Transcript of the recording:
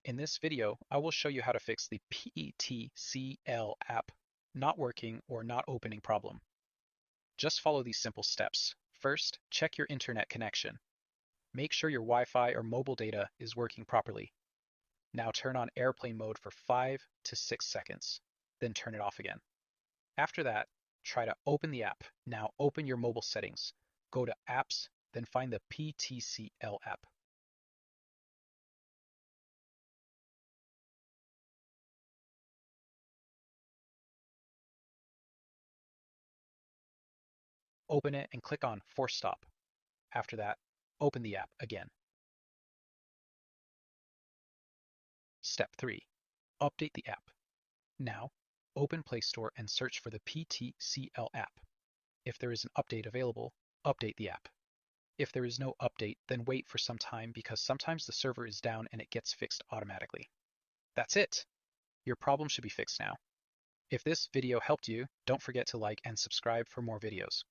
In this video, I will show you how to fix the ptcl app not working or not opening problem. Just follow these simple steps. First, check your internet connection. Make sure your Wi-Fi or mobile data is working properly. Now turn on airplane mode for 5 to 6 seconds, then turn it off again. After that, try to open the app. Now open your mobile settings. Go to Apps, then find the ptcl app. Open it and click on Force Stop. After that, open the app again. Step 3. Update the app. Now, open Play Store and search for the ptcl app. If there is an update available, update the app. If there is no update, then wait for some time because sometimes the server is down and it gets fixed automatically. That's it! Your problem should be fixed now. If this video helped you, don't forget to like and subscribe for more videos.